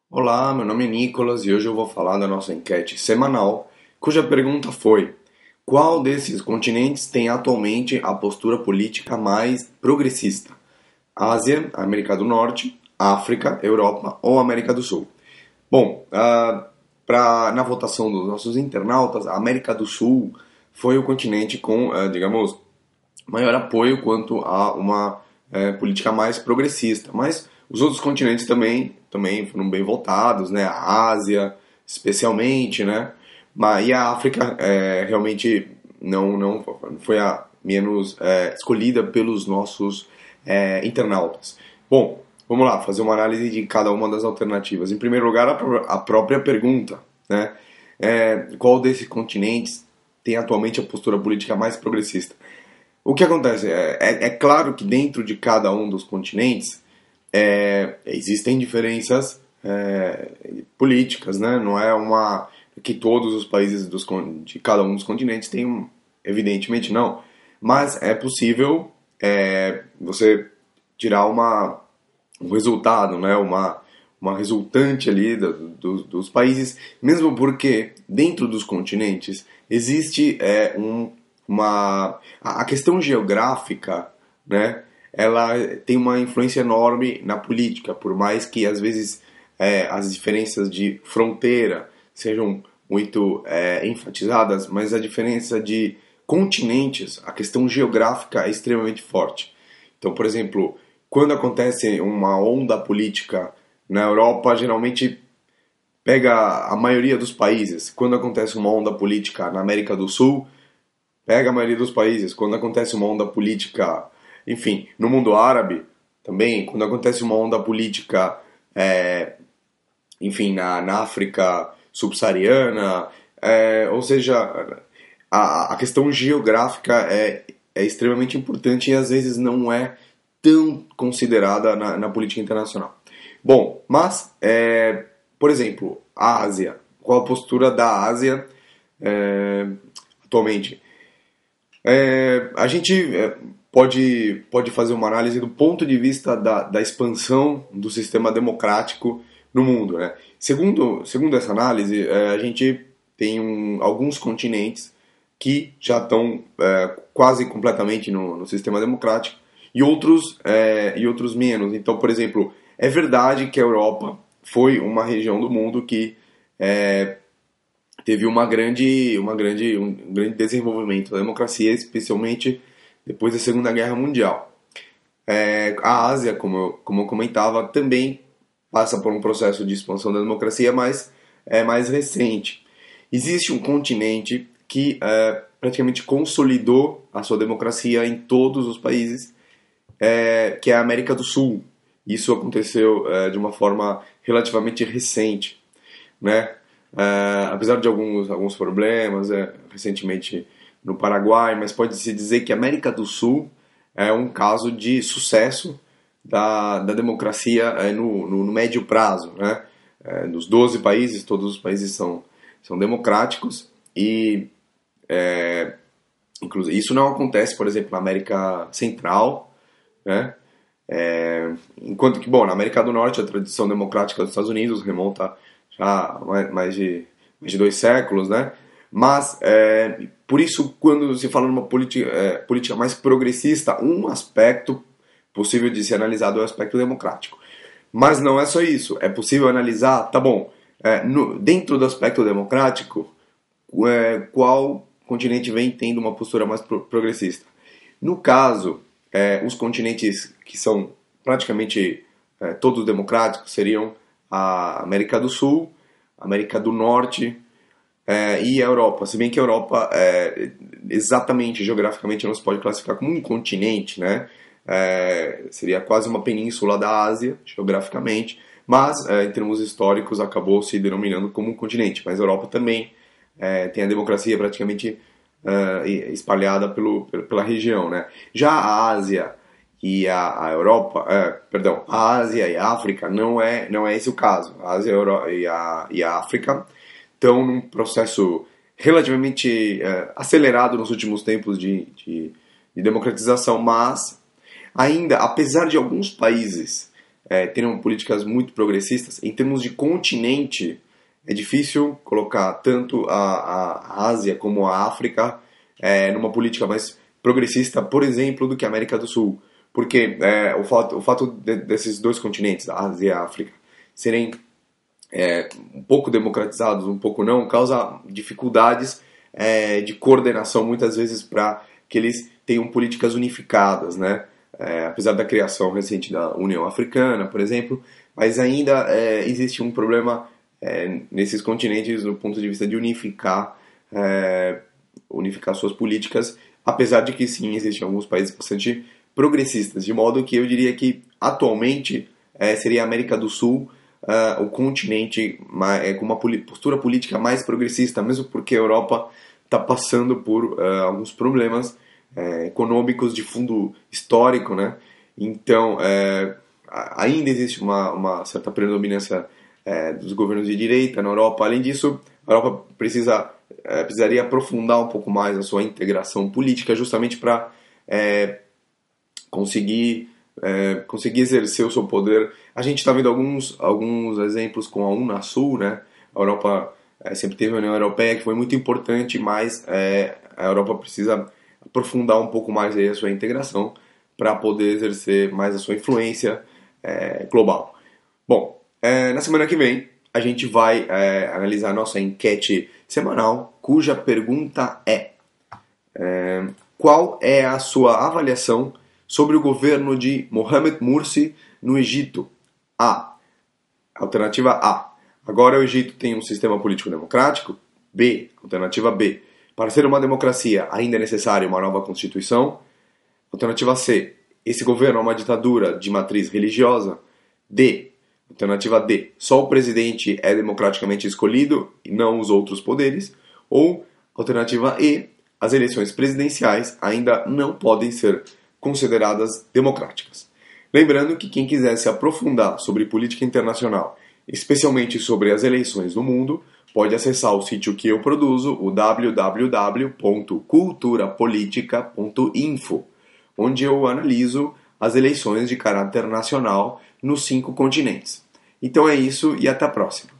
Olá, meu nome é Nicolas e hoje eu vou falar da nossa enquete semanal, cuja pergunta foi: qual desses continentes tem atualmente a postura política mais progressista? Ásia, América do Norte, África, Europa ou América do Sul? Bom, na votação dos nossos internautas, a América do Sul foi o continente com, digamos, maior apoio quanto a uma política mais progressista. Mas os outros continentes também foram bem votados, né? A Ásia, especialmente, né? E a África realmente não foi a menos escolhida pelos nossos internautas. Bom, vamos lá, fazer uma análise de cada uma das alternativas. Em primeiro lugar, a própria pergunta, né? Qual desses continentes tem atualmente a postura política mais progressista? O que acontece? É claro que dentro de cada um dos continentes existem diferenças políticas, né? Não é uma que todos os países de cada um dos continentes tenham, evidentemente não. Mas é possível você tirar um resultado, né? Uma resultante ali dos países, mesmo porque dentro dos continentes existe a questão geográfica, né? Ela tem uma influência enorme na política, por mais que às vezes as diferenças de fronteira sejam muito enfatizadas, mas a diferença de continentes, a questão geográfica é extremamente forte. Então, por exemplo, quando acontece uma onda política na Europa, geralmente pega a maioria dos países. Quando acontece uma onda política na América do Sul, pega a maioria dos países. Quando acontece uma onda política, enfim, no mundo árabe, também, quando acontece uma onda política, enfim, na África subsaariana, ou seja, a questão geográfica é extremamente importante e às vezes não é tão considerada na política internacional. Bom, mas, por exemplo, a Ásia. Qual a postura da Ásia atualmente? A gente pode fazer uma análise do ponto de vista da expansão do sistema democrático no mundo. Né? Segundo essa análise, a gente tem alguns continentes que já estão quase completamente no sistema democrático e outros menos. Então, por exemplo, é verdade que a Europa foi uma região do mundo que teve um grande desenvolvimento da democracia, especialmente depois da Segunda Guerra Mundial. A Ásia, como eu comentava, também passa por um processo de expansão da democracia, mas é mais recente. Existe um continente que praticamente consolidou a sua democracia em todos os países, que é a América do Sul. Isso aconteceu de uma forma relativamente recente, né? Apesar de alguns problemas recentemente no Paraguai, mas pode-se dizer que a América do Sul é um caso de sucesso da democracia no médio prazo, né? Dos 12 países, todos os países são democráticos e inclusive, isso não acontece, por exemplo, na América Central, né? Enquanto que, bom, na América do Norte a tradição democrática dos Estados Unidos remonta já a mais de 2 séculos, né? Mas, por isso, quando se fala numa política mais progressista, um aspecto possível de ser analisado é o aspecto democrático. Mas não é só isso. É possível analisar, tá bom, dentro do aspecto democrático, qual continente vem tendo uma postura mais progressista. No caso, os continentes que são praticamente todos democráticos seriam a América do Sul, a América do Norte e a Europa. Se bem que a Europa, exatamente geograficamente, não se pode classificar como um continente, né? Seria quase uma península da Ásia, geograficamente, mas em termos históricos acabou se denominando como um continente. Mas a Europa também tem a democracia praticamente espalhada pela região, né? Já a Ásia e a Europa, perdão, a Ásia e a África não é esse o caso. A Ásia e a África estão num processo relativamente acelerado nos últimos tempos de democratização, mas ainda, apesar de alguns países teriam políticas muito progressistas. Em termos de continente, é difícil colocar tanto a Ásia como a África numa política mais progressista, por exemplo, do que a América do Sul. Porque o fato desses dois continentes, a Ásia e a África, serem um pouco democratizados, um pouco não, causa dificuldades de coordenação muitas vezes para que eles tenham políticas unificadas, né? Apesar da criação recente da União Africana, por exemplo, mas ainda existe um problema nesses continentes do ponto de vista de unificar suas políticas, apesar de que sim, existem alguns países bastante progressistas, de modo que eu diria que atualmente seria a América do Sul o continente com uma postura política mais progressista, mesmo porque a Europa está passando por alguns problemas econômicos de fundo histórico, né? Então, ainda existe uma certa predominância dos governos de direita na Europa. Além disso, a Europa precisaria aprofundar um pouco mais a sua integração política, justamente para conseguir exercer o seu poder. A gente está vendo alguns exemplos com a Unasul, né? A Europa sempre teve a União Europeia, que foi muito importante, mas a Europa precisa aprofundar um pouco mais aí a sua integração para poder exercer mais a sua influência global. Bom, na semana que vem a gente vai analisar a nossa enquete semanal, cuja pergunta qual é a sua avaliação sobre o governo de Mohamed Morsi no Egito? Alternativa A. Agora o Egito tem um sistema político democrático? B. Alternativa B. Para ser uma democracia, ainda é necessária uma nova constituição? Alternativa C. Esse governo é uma ditadura de matriz religiosa? D. Alternativa D. Só o presidente é democraticamente escolhido e não os outros poderes? Ou, alternativa E. As eleições presidenciais ainda não podem ser consideradas democráticas. Lembrando que quem quiser se aprofundar sobre política internacional, especialmente sobre as eleições no mundo, pode acessar o sítio que eu produzo, o www.culturapolitica.info, onde eu analiso as eleições de caráter nacional nos 5 continentes. Então é isso e até a próxima.